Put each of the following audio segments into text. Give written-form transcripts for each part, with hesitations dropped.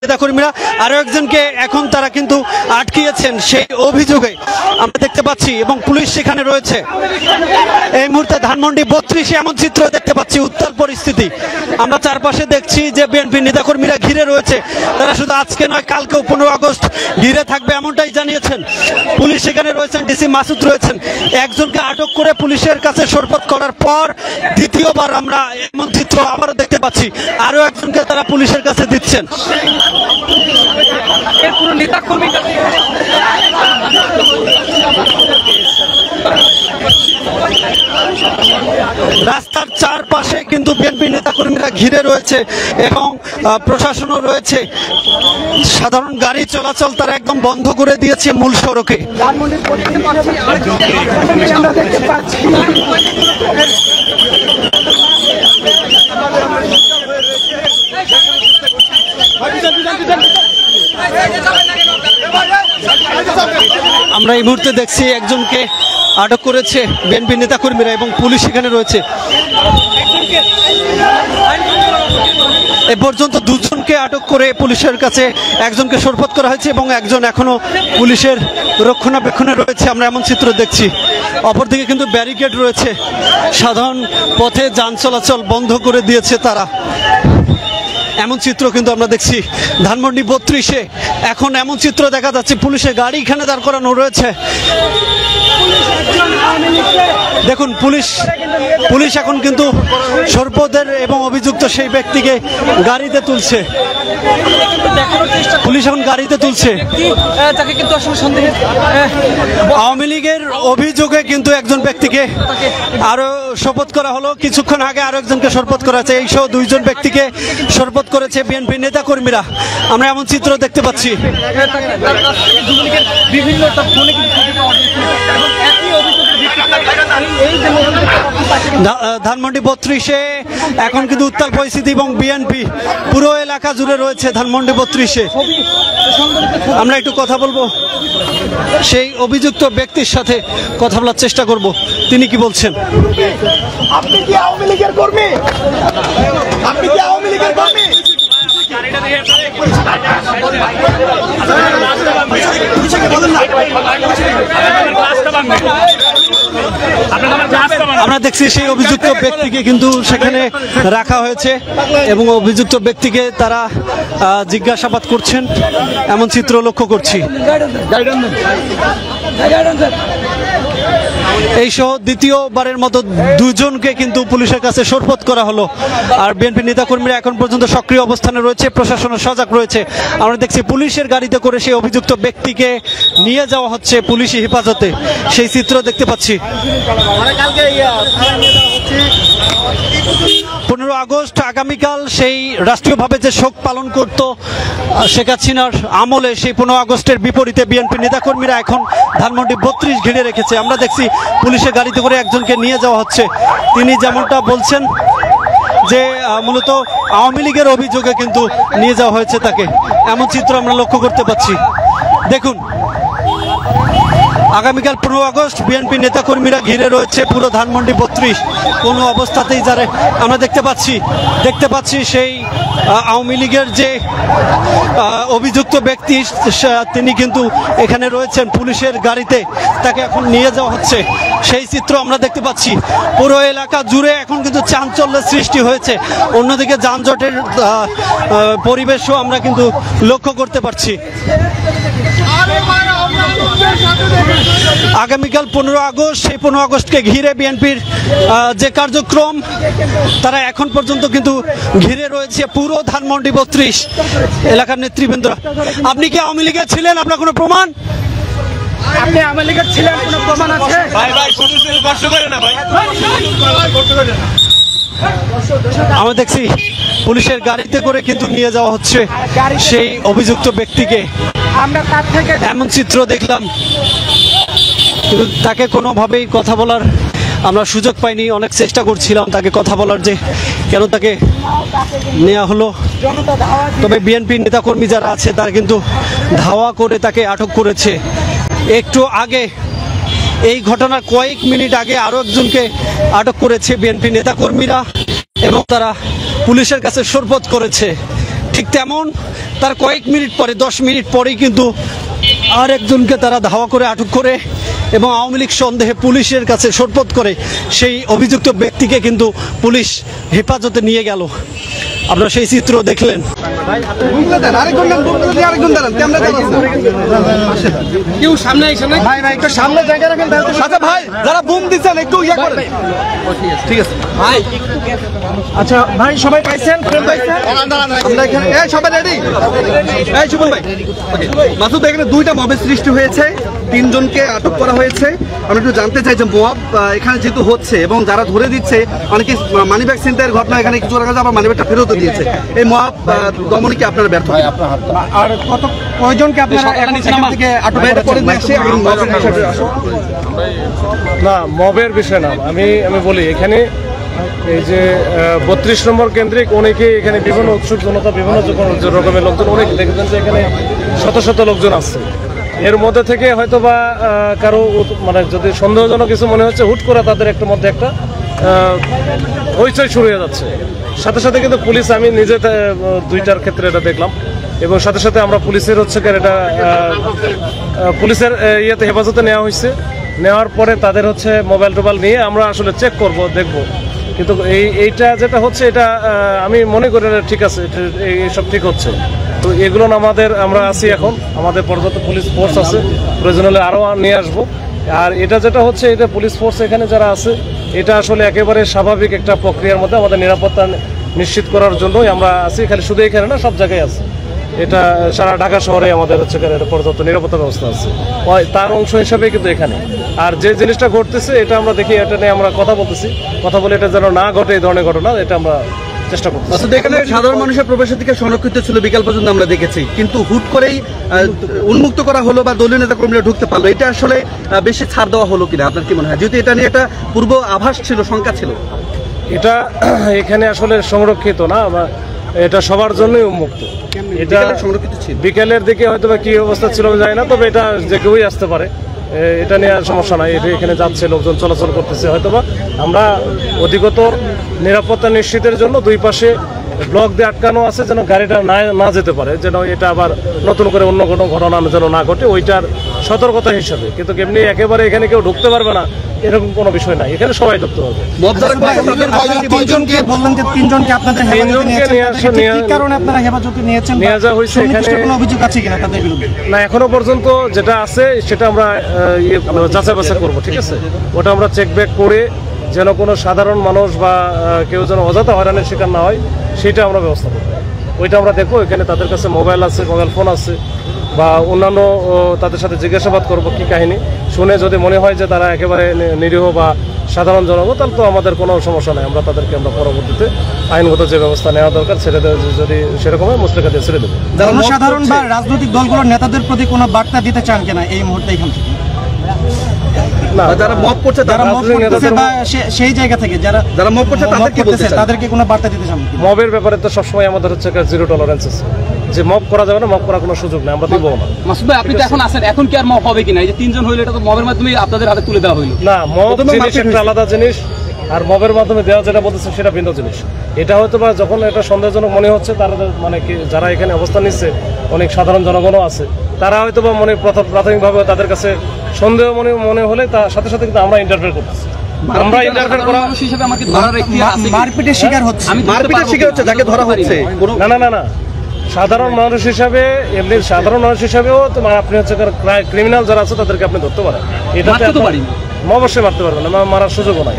নেতাকর্মীরা আরো একজনকে এখন তারা কিন্তু আটকিয়েছেন সেই অভিযোগে আমরা দেখতে পাচ্ছি এবং পুলিশ সেখানে রয়েছে। এই মুহূর্তে ধানমন্ডি 32 এমন চিত্র দেখতে পাচ্ছি, উত্তাল পরিস্থিতি। আমরা চারপাশে দেখছি যে বিএনপি নেতাকর্মীরা ঘিরে রয়েছে, তারা শুধু আজকে নয় কালকেও 15 আগস্ট ঘিরে থাকবে এমনটাই জানিয়েছেন। পুলিশ সেখানে রয়েছেন, ডিসি মাসুদ রয়েছেন। একজনকে আটক করে পুলিশের কাছে সোপর্দ করার পর দ্বিতীয়বার আমরা এমন চিত্র আবারও দেখতে পাচ্ছি, আরো একজনকে তারা পুলিশের কাছে দিচ্ছেন। রাস্তার চারপাশে কিন্তু বিএনপি নেতাকর্মীরা ঘিরে রয়েছে এবং প্রশাসনও রয়েছে। সাধারণ গাড়ি চলাচল তারা একদম বন্ধ করে দিয়েছে মূল সড়কে। আমরা এই মুহূর্তে দেখছি একজনকে আটক করেছে বিএনপি নেতাকর্মীরা এবং পুলিশ এখানে রয়েছে। এ পর্যন্ত দুজনকে আটক করে পুলিশের কাছে একজনকে সোপর্দ করা হয়েছে এবং একজন এখনো পুলিশের রক্ষণাবেক্ষণে রয়েছে, আমরা এমন চিত্র দেখছি। অপরদিকে কিন্তু ব্যারিকেড রয়েছে, সাধারণ পথে যান চলাচল বন্ধ করে দিয়েছে তারা, এমন চিত্র কিন্তু আমরা দেখছি। ধানমন্ডি 32-এ এখন এমন চিত্র দেখা যাচ্ছে, পুলিশের গাড়ি এখানে দাঁড় করানো রয়েছে। দেখুন পুলিশ এখন কিন্তু সোপর্দের এবং অভিযুক্ত সেই ব্যক্তিকে গাড়িতে তুলছে। পুলিশ এখন গাড়িতে তুলছে। আওয়ামী লীগের অভিযোগে কিন্তু একজন ব্যক্তিকে আরো সোপর্দ করা হলো, কিছুক্ষণ আগে আরো একজনকে সোপর্দ করা হয়েছে। এই সহ দুইজন ব্যক্তিকে সোপর্দ করেছে বিএনপি নেতাকর্মীরা, আমরা এমন চিত্র দেখতে পাচ্ছি। ধানমন্ডি 32-এ এখন কিন্তু উত্তাল পরিস্থিতি এবং বিএনপি পুরো এলাকা জুড়ে রয়েছে। ধানমন্ডি 32-এ আমরা একটু কথা বলবো, সেই অভিযুক্ত ব্যক্তির সাথে কথা বলার চেষ্টা করব, তিনি কি বলছেন। আপনি কি আওয়ামী লীগের কর্মী? আপনি কি আওয়ামী লীগের কর্মী? আমরা দেখছি সেই অভিযুক্ত ব্যক্তিকে কিন্তু সেখানে রাখা হয়েছে এবং অভিযুক্ত ব্যক্তিকে তারা জিজ্ঞাসাবাদ করছেন, এমন চিত্র লক্ষ্য করছি। এই সহ দ্বিতীয়বারের মতো দুজনকে কিন্তু পুলিশের কাছে সোপর্দ করা হলো। আর বিএনপি নেতাকর্মীরা এখন পর্যন্ত সক্রিয় অবস্থানে রয়েছে, প্রশাসনের সজাগ রয়েছে। আমরা দেখছি পুলিশের গাড়িতে করে সেই অভিযুক্ত ব্যক্তিকে নিয়ে যাওয়া হচ্ছে পুলিশি হেফাজতে, সেই চিত্র দেখতে পাচ্ছি। 15 আগস্ট আগামীকাল সেই রাষ্ট্রীয়ভাবে যে শোক পালন করত শেখ হাসিনার আমলে, সেই 15 আগস্টের বিপরীতে বিএনপি নেতাকর্মীরা এখন ধানমন্ডি 32 ঘিরে রেখেছে। আমরা দেখছি পুলিশের গাড়িতে করে একজনকে নিয়ে যাওয়া হচ্ছে। তিনি যেমনটা বলছেন যে মূলত আওয়ামী লীগের অভিযোগে কিন্তু নিয়ে যাওয়া হয়েছে তাকে, এমন চিত্র আমরা লক্ষ্য করতে পাচ্ছি। দেখুন আগামীকাল 15 আগস্ট বিএনপি নেতাকর্মীরা ঘিরে রয়েছে পুরো ধানমন্ডি 32। কোনো অবস্থাতেই যারা আমরা দেখতে পাচ্ছি সেই আওয়ামী লীগের যে অভিযুক্ত ব্যক্তি তিনি কিন্তু এখানে রয়েছেন পুলিশের গাড়িতে, তাকে এখন নিয়ে যাওয়া হচ্ছে, সেই চিত্র আমরা দেখতে পাচ্ছি। পুরো এলাকা জুড়ে এখন কিন্তু চাঞ্চল্যের সৃষ্টি হয়েছে, অন্যদিকে যানজটের পরিবেশও আমরা কিন্তু লক্ষ্য করতে পারছি। আগামীকাল 15 আগস্ট, সেই 15 আগস্টকে ঘিরে বিএনপির যে কার্যক্রম তারা এখন পর্যন্ত কিন্তু ঘিরে রয়েছে পুরো ধানমন্ডি 32 এলাকার নেতৃবৃন্দরা। আপনি কি আওয়ামী লীগের ছিলেন? আপনার কোনো প্রমাণ? আপনি আওয়ামী লীগের ছিলেন, কোনো প্রমাণ আছে? আমরা দেখছি পুলিশের গাড়িতে করে কিন্তু নিয়ে যাওয়া হচ্ছে সেই অভিযুক্ত ব্যক্তিকে, এমন চিত্র দেখলাম। কিন্তু তাকে কোনোভাবেই কথা বলার আমরা সুযোগ পাইনি, অনেক চেষ্টা করছিলাম তাকে কথা বলার যে কেন তাকে নেওয়া হলো। তবে বিএনপি নেতাকর্মী যারা আছে তারা কিন্তু ধাওয়া করে তাকে আটক করেছে। একটু আগে এই ঘটনার কয়েক মিনিট আগে আরো একজনকে আটক করেছে বিএনপি নেতাকর্মীরা এবং তারা পুলিশের কাছে সোপর্দ করেছে। ঠিক তেমন তার কয়েক মিনিট পরে 10 মিনিট পরেই কিন্তু আর একজনকে তারা ধাওয়া করে আটক করে এবং আওয়ামী লীগ সন্দেহে পুলিশের কাছে সোপর্দ করে সেই অভিযুক্ত ব্যক্তিকে কিন্তু পুলিশ হেফাজতে নিয়ে গেল। আপনারা সেই চিত্র দেখলেন। কেউ সামনে আইসা না ভাই, একটু সামনে জায়গা রাখেন। আচ্ছা ভাই, যারা বুম দিচ্ছেন একটু ইয়া করেন। ঠিক আছে ভাই। আচ্ছা ভাই, সবাই পাইছেন? আমরা এখানে সবাই রেডি? এই শুভন ভাই, মাসুদ, এখানে দুইটা মবের সৃষ্টি হয়েছে, 3 জনকে আটক করা হয়েছে। আমরা একটু জানতে চাই যে মব এখানে যেহেতু হচ্ছে এবং যারা ধরে দিচ্ছে, অনেকে মানিব্যাগ ছিনতাইয়ের ঘটনা, এখানে কিছু রাখা আবার মানিব্যাগটা ফেরত দিয়েছে। এই মব দমনে কি আপনারা ব্যর্থ? আর কয়জনকে আপনারা এখান থেকে আটক করে নিয়ে আসে? না, মবের বিষয় না। আমি বলি, এখানে এই যে 32 নম্বর কেন্দ্রিক অনেকে এখানে বিভিন্ন উৎসুক জনতা, বিভিন্ন রকমের লোকজন, অনেক দেখবেন যে এখানে শত শত লোকজন আছে। এর মধ্যে থেকে হয়তো বা কারো মানে যদি সন্দেহজনক কিছু মনে হচ্ছে, হুট করে তাদের একটা মধ্যে একটা হইচই শুরু হয়ে যাচ্ছে। সাথে সাথে কিন্তু পুলিশ, আমি নিজে 2টার ক্ষেত্রে এটা দেখলাম, এবং সাথে সাথে আমরা পুলিশের এটা পুলিশের ইয়েতে হেফাজতে নেওয়া হয়েছে। নেওয়ার পরে তাদের মোবাইল টোবাইল নিয়ে আমরা আসলে চেক করব, দেখব। কিন্তু এইটা যেটা হচ্ছে, এটা আমি মনে করি ঠিক আছে, এইসব ঠিক হচ্ছে। তো এগুলো আমরা আছি, এখন আমাদের পর্যাপ্ত পুলিশ ফোর্স আছে, প্রয়োজন হলে আরও নিয়ে আসবো। আর এটা যেটা হচ্ছে, এটা পুলিশ ফোর্স এখানে যারা আছে, এটা আসলে একেবারে স্বাভাবিক একটা প্রক্রিয়ার মধ্যে আমাদের নিরাপত্তা নিশ্চিত করার জন্যই আমরা আছি। খালি শুধু এখানে না, সব জায়গায় আছে। এটা সারা ঢাকা শহরে আমাদের পর্যাপ্ত নিরাপত্তা ব্যবস্থা আছে, তার অংশ হিসাবে কিন্তু এখানে। আর যে জিনিসটা ঘটতেছে, এটা আমরা দেখি, এটা নিয়ে আমরা কথা বলতেছি, কথা বলে এটা যেন না ঘটে, এই ধরনের ঘটনা, এটা আমরা চেষ্টা করছি। এখানে সাধারণ মানুষের প্রবেশের দিকে সংরক্ষিত ছিল বিকাল পর্যন্ত, আমরা দেখেছি। কিন্তু হুট করেই উন্মুক্ত করা হলো বা দলীয় নেতা কর্মীরা ঢুকতে পারলো, এটা আসলে বেশি ছাড় দেওয়া হলো কিনা আপনার কি মনে হয়? যেহেতু এটা নিয়ে একটা পূর্ব আভাস ছিল, শঙ্কা ছিল। এটা এখানে আসলে সংরক্ষিত না, এটা সবার জন্যই উন্মুক্ত। এটা সংরক্ষিত ছিল, বিকেলের দিকে হয়তো বা কি অবস্থা ছিল যায় না, তবে এটা যে কেউই আসতে পারে, এটা নিয়ে সমস্যা নাই। এটা এখানে যাচ্ছে, লোকজন চলাচল করতেছে। হয়তোবা আমরা অধিকতর নিরাপত্তা নিশ্চিতের জন্য 2 পাশে ব্লক দিয়ে আটকানো আছে, যেন গাড়িটা না যেতে পারে, যেন এটা আবার নতুন করে অন্য কোনো ঘটনা যেন না ঘটে, ওইটার সতর্কতা হিসাবে। কিন্তু এমনি একেবারে এখানে কেউ ঢুকতে পারবে না এরকম কোনো বিষয় নাই, এখানে সবাই ঢুকতে পারবে। না, এখনো পর্যন্ত যেটা আছে সেটা আমরা যাচাই বাছাই করবো, ঠিক আছে? ওটা আমরা চেক ব্যাক করে যেন কোনো সাধারণ মানুষ বা কেউ যেন অযথা হয়রানির শিকার না হয়, সেটা আমরা ব্যবস্থা করবো। ওইটা আমরা দেখবো। এখানে তাদের কাছে মোবাইল আছে, মোবাইল ফোন আছে, বা অন্যান্য তাদের সাথে জিজ্ঞাসাবাদ করবো কি কাহিনী, শুনে যদি মনে হয় যে তারা একেবারে নিরীহ বা সাধারণ জনগণ, তাহলে তো আমাদের কোনো সমস্যা নেই। আমরা তাদেরকে পরবর্তীতে আইনগত যে ব্যবস্থা নেওয়া দরকার ছেড়ে দেয়, যদি সেরকম হয় মুচলেখা দিয়ে ছেড়ে দেবো। সাধারণ বা রাজনৈতিক দলগুলোর নেতাদের প্রতি কোনো বার্তা দিতে চান কিনা এই মুহূর্তে এখান থেকে? যারা মব করছে, সেই জায়গা থেকে যারা মব করছে তাদেরকে কোনো বার্তা দিতে চান? মবের ব্যাপারে তো সবসময় আমাদের জিরো টলারেন্স আছে, যে মব করা যাবে না, মব করার কোনো সুযোগ নেই, আমরা দিব না। মাসুদ ভাই, আপনি তো এখন আছেন, এখন কি আর মব হবে কিনা? এই যে 3 জন হইলো, এটা তো মবের মাধ্যমে আপনাদের হাতে তুলে দেওয়া হইলো। না, মব জিনিস একটা আলাদা জিনিস, আর মবের মাধ্যমে দেওয়া যেটা বলতেছে সেটা ভিন্ন জিনিস। এটা হয়তো বা যখন এটা সন্দেহজনক মনে হচ্ছে, তারা মানে কি যারা এখানে অবস্থান নিচ্ছে, অনেক সাধারণ জনগণও আছে, তারা হয়তো বা প্রাথমিকভাবে তাদের কাছে সন্দেহ মনে হলে তার সাথে সাথে কিন্তু আমরা ইন্টারফেয়ার করতেছি। আমরা ইন্টারফেয়ার করা হিসেবে আমাকে ধরার একটি আছে, মারপিটের শিকার হচ্ছে, যাকে ধরা হচ্ছে। না, সাধারণ মানুষ হিসাবে, এমনি সাধারণ মানুষ হিসাবেও তোমার আপনি ক্রিমিনাল যারা আছে তাদেরকে আপনি ধরতে পারেন। এটা তো পারি, অবশ্যই মারতে পারবেন না, মারার সুযোগও নাই।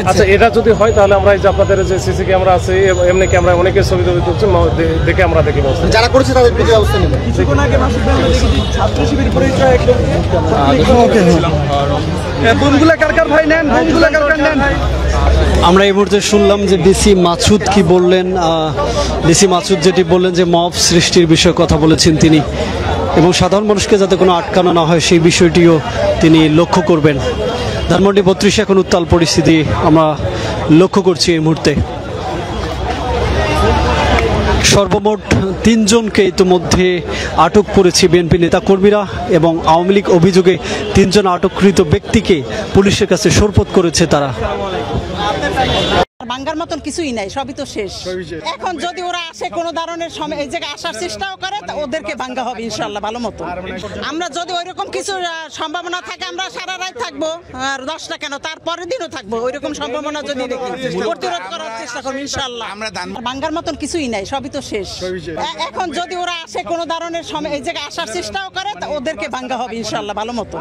আচ্ছা, এটা যদি হয় তাহলে আমরা এই যে আপনাদের যে সিসি ক্যামেরা আছে, এমনি ক্যামেরা অনেকে ছবি তুলছে, দেখে আমরা দেখি যারা করেছে তাদের প্রতি ব্যবস্থা নেবেন। কিছুক্ষণ আগে ছাত্র শিবির পরিচয় একদম আমরা এই মুহূর্তে শুনলাম যে ডিসি মাসুদ কি বললেন। ডিসি মাসুদ যেটি বললেন যে মব সৃষ্টির বিষয়ে কথা বলেছেন তিনি, এবং সাধারণ মানুষকে যাতে কোনো আটকানো না হয় সেই বিষয়টিও তিনি লক্ষ্য করবেন। ধানমন্ডি 32 এখন উত্তাল পরিস্থিতি আমরা লক্ষ্য করছি এই মুহূর্তে। সর্বমোট 3 জনকে ইতিমধ্যে আটক করেছে বিএনপি নেতাকর্মীরা, এবং আওয়ামী লীগ অভিযোগে 3 জন আটককৃত ব্যক্তিকে পুলিশের কাছে সোপর্দ করেছে তারা। ভাঙ্গার মতন কিছুই নাই, সবই তো শেষ। এখন যদি ওরা আসে কোনো ধরনের সময় এই জায়গায় আসার চেষ্টাও করে, তা ওদেরকে ভাঙ্গা হবে ইনশাল্লাহ ভালো মতো। আমরা যদি ওইরকম কিছু সম্ভাবনা থাকে, আমরা সারা রাত থাকবো, আর 10টা কেন তারপরের দিনও থাকবো। ওইরকম সম্ভাবনা যদি দেখি প্রতিরোধ করার চেষ্টা করবো ইনশাল্লাহ। ভাঙ্গার মতন কিছুই নাই, সবই তো শেষ। এখন যদি ওরা আসে কোনো ধরনের সময় এই জায়গায় আসার চেষ্টাও করে, তা ওদেরকে ভাঙ্গা হবে ইনশাল্লাহ ভালো মতো।